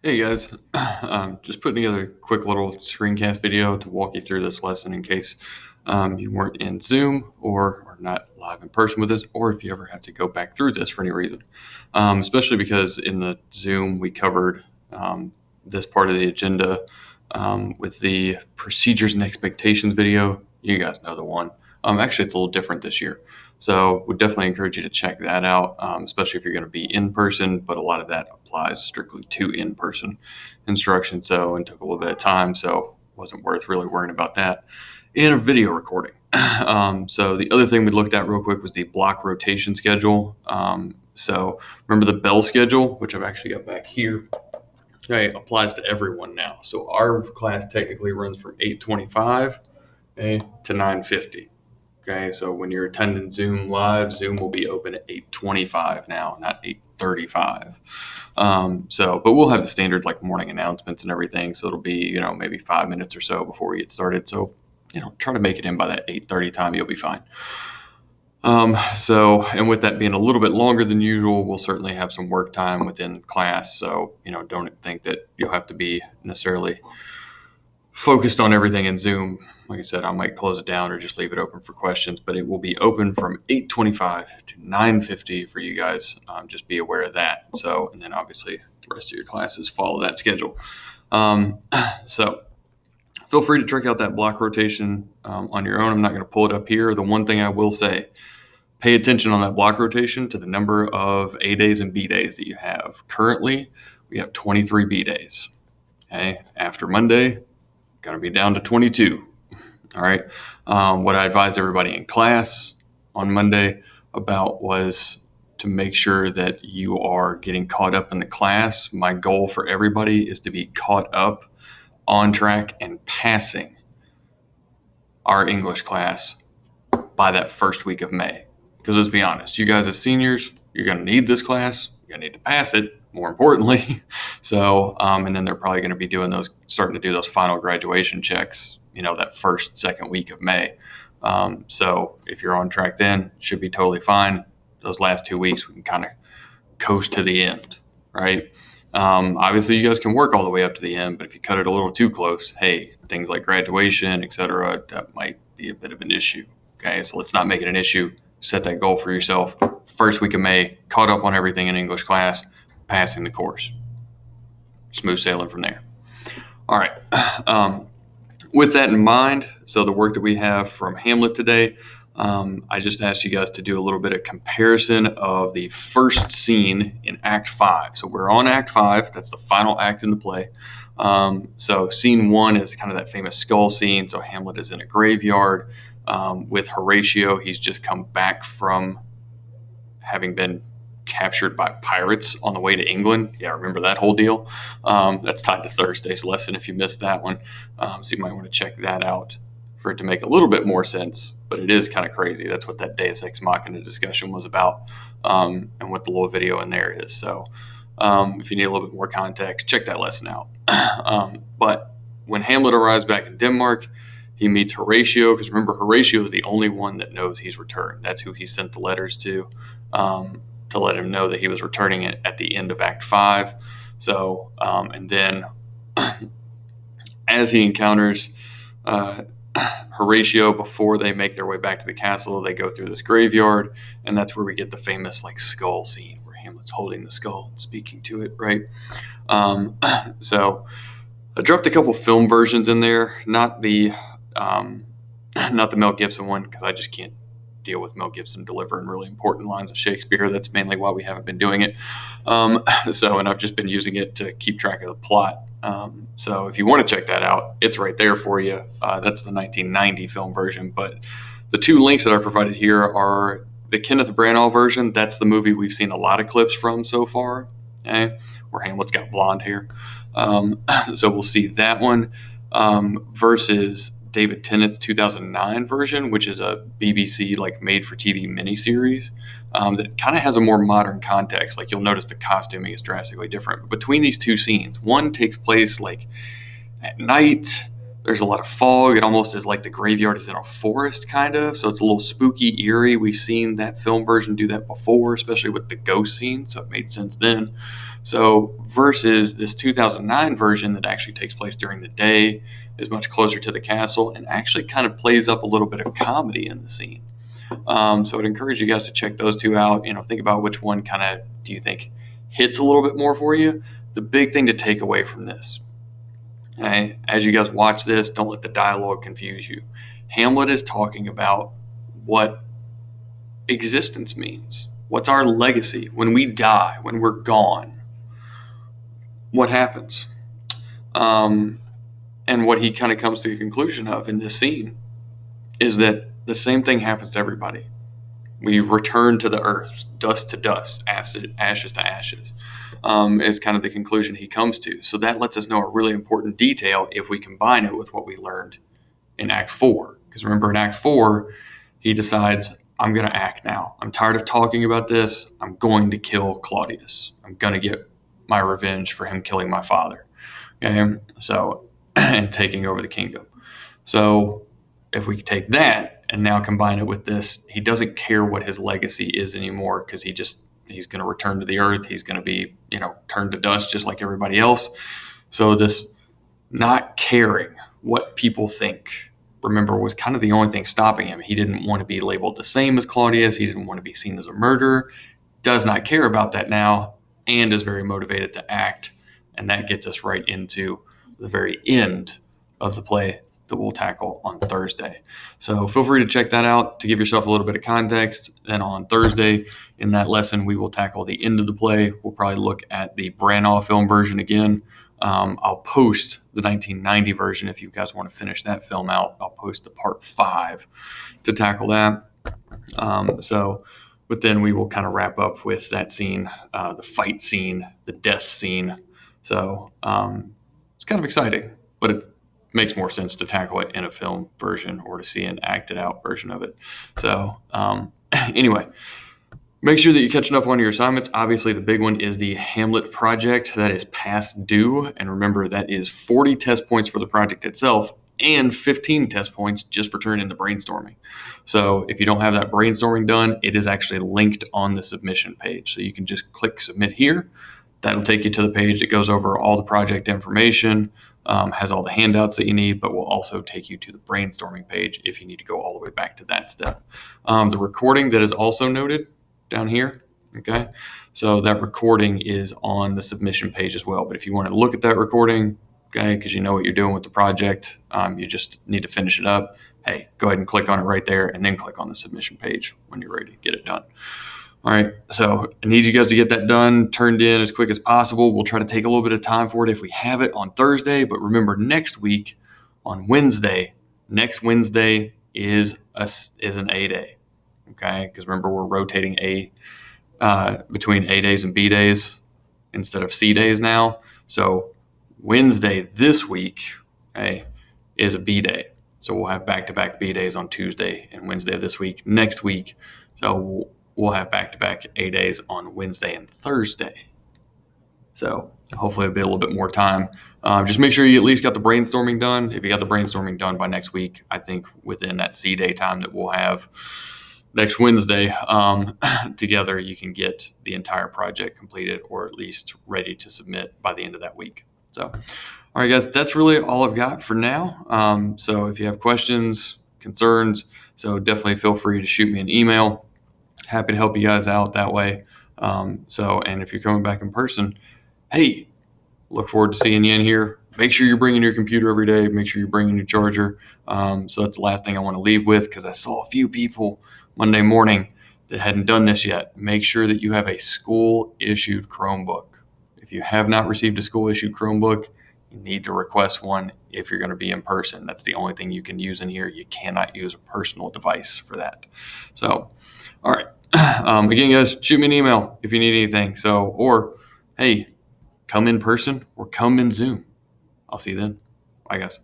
Hey guys, just putting together a quick little screencast video to walk you through this lesson in case you weren't in Zoom or are not live in person with us, or if you ever have to go back through this for any reason. Especially because in the Zoom we covered this part of the agenda with the procedures and expectations video. You guys know the one. Actually, it's a little different this year. So would definitely encourage you to check that out, especially if you're going to be in person, but a lot of that applies strictly to in-person instruction. So, and took a little bit of time, so wasn't worth really worrying about that in a video recording. So the other thing we looked at real quick was the block rotation schedule. So remember the bell schedule, which I've actually got back here. Okay, applies to everyone now. So our class technically runs from 8:25 to 9:50. Okay, so when you're attending Zoom live, Zoom will be open at 8:25 now, not 8:35. But we'll have the standard like morning announcements and everything. So it'll be, maybe 5 minutes or so before we get started. So, try to make it in by that 8:30 time. You'll be fine. And with that being a little bit longer than usual, we'll certainly have some work time within class. So, don't think that you'll have to be necessarily focused on everything in Zoom. Like I said, I might close it down or just leave it open for questions, but it will be open from 8:25 to 9:50 for you guys. Just be aware of that. So, and then obviously the rest of your classes follow that schedule. So feel free to check out that block rotation on your own. I'm not going to pull it up here. The one thing I will say, pay attention on that block rotation to the number of A days and B days that you have. Currently, we have 23 B days. Okay, after Monday, going to be down to 22. All right. What I advised everybody in class on Monday about was to make sure that you are getting caught up in the class. My goal for everybody is to be caught up, on track, and passing our English class by that first week of May. Because let's be honest, you guys as seniors, you're going to need this class. You're going to need to pass it, more importantly. So, and then they're probably going to be starting to do those final graduation checks, that first, second week of May. So if you're on track then, it should be totally fine. Those last 2 weeks, we can kind of coast to the end, right? Obviously, you guys can work all the way up to the end, but if you cut it a little too close, hey, things like graduation, et cetera, that might be a bit of an issue. Okay, so let's not make it an issue. Set that goal for yourself. First week of May, caught up on everything in English class, passing the course. Smooth sailing from there. All right. With that in mind, so the work that we have from Hamlet today, I just asked you guys to do a little bit of comparison of the first scene in Act 5. So we're on Act 5. That's the final act in the play. So scene 1 is kind of that famous skull scene. So Hamlet is in a graveyard with Horatio. He's just come back from having been captured by pirates on the way to England. Yeah, remember that whole deal? That's tied to Thursday's lesson if you missed that one. So you might want to check that out for it to make a little bit more sense. But it is kind of crazy. That's what that Deus Ex Machina discussion was about, and what the little video in there is. So if you need a little bit more context, check that lesson out. But when Hamlet arrives back in Denmark, he meets Horatio, because remember, Horatio is the only one that knows he's returned. That's who he sent the letters to let him know that he was returning at the end of Act 5. So, and then as he encounters Horatio, before they make their way back to the castle, they go through this graveyard, and that's where we get the famous skull scene where Hamlet's holding the skull and speaking to it, right? So I dropped a couple film versions in there, not the Mel Gibson one, because I just can't deal with Mel Gibson delivering really important lines of Shakespeare. That's mainly why we haven't been doing it. And I've just been using it to keep track of the plot. So if you want to check that out, it's right there for you. That's the 1990 film version. But the two links that I provided here are the Kenneth Branagh version. That's the movie we've seen a lot of clips from so far, where Hamlet's got blonde hair. So we'll see that one versus David Tennant's 2009 version, which is a BBC made-for-TV miniseries that kind of has a more modern context. You'll notice the costuming is drastically different. But between these two scenes, one takes place at night. There's a lot of fog. It almost is like the graveyard is in a forest, kind of. So it's a little spooky, eerie. We've seen that film version do that before, especially with the ghost scene. So it made sense then. So versus this 2009 version that actually takes place during the day, is much closer to the castle, and actually kind of plays up a little bit of comedy in the scene. So I'd encourage you guys to check those two out. Think about which one kind of do you think hits a little bit more for you. The big thing to take away from this, okay, as you guys watch this, don't let the dialogue confuse you. Hamlet is talking about what existence means. What's our legacy? When we die, when we're gone, what happens? And what he kind of comes to the conclusion of in this scene is that the same thing happens to everybody. We return to the earth, dust to dust, ashes to ashes, is kind of the conclusion he comes to. So that lets us know a really important detail if we combine it with what we learned in Act 4. Because remember, in Act 4, he decides, I'm going to act now. I'm tired of talking about this. I'm going to kill Claudius. I'm going to get my revenge for him killing my father. Okay? So, and taking over the kingdom. So if we take that and now combine it with this, he doesn't care what his legacy is anymore, because he's going to return to the earth. He's going to be, turned to dust just like everybody else. So this not caring what people think, remember, was kind of the only thing stopping him. He didn't want to be labeled the same as Claudius. He didn't want to be seen as a murderer. Does not care about that now, and is very motivated to act. And that gets us right into the very end of the play that we'll tackle on Thursday. So feel free to check that out to give yourself a little bit of context. Then on Thursday in that lesson, we will tackle the end of the play. We'll probably look at the Branagh film version again. I'll post the 1990 version if you guys want to finish that film out. I'll post the part 5 to tackle that. But then we will kind of wrap up with that scene, the fight scene, the death scene. So it's kind of exciting, but it makes more sense to tackle it in a film version or to see an acted out version of it. So anyway, make sure that you're catching up on your assignments. Obviously, the big one is the Hamlet project that is past due. And remember, that is 40 test points for the project itself and 15 test points just for turning into brainstorming. So if you don't have that brainstorming done, it is actually linked on the submission page. So you can just click submit here. That'll take you to the page that goes over all the project information, has all the handouts that you need, but will also take you to the brainstorming page if you need to go all the way back to that step. The recording that is also noted down here, okay? So that recording is on the submission page as well. But if you want to look at that recording, okay, because you know what you're doing with the project, you just need to finish it up, hey, go ahead and click on it right there and then click on the submission page when you're ready to get it done. All right, so I need you guys to get that done, turned in as quick as possible. We'll try to take a little bit of time for it if we have it on Thursday. But remember, next week on Wednesday, next Wednesday is an A day, okay? Because remember, we're rotating between A days and B days instead of C days now. So Wednesday this week, okay, is a B day. So we'll have back-to-back B days on Tuesday and Wednesday of this week. Next week, so we'll have back-to-back A days on Wednesday and Thursday. So hopefully it'll be a little bit more time. Just make sure you at least got the brainstorming done. If you got the brainstorming done by next week, I think within that C day time that we'll have next Wednesday together, you can get the entire project completed or at least ready to submit by the end of that week. So, all right, guys, that's really all I've got for now. So if you have questions, concerns, so definitely feel free to shoot me an email. Happy to help you guys out that way. And if you're coming back in person, hey, look forward to seeing you in here. Make sure you're bringing your computer every day. Make sure you're bringing your charger. So that's the last thing I want to leave with, because I saw a few people Monday morning that hadn't done this yet. Make sure that you have a school-issued Chromebook. If you have not received a school-issued Chromebook, you need to request one if you're going to be in person. That's the only thing you can use in here. You cannot use a personal device for that. So, all right. Again, guys, shoot me an email if you need anything. Or, hey, come in person or come in Zoom. I'll see you then. Bye, guys.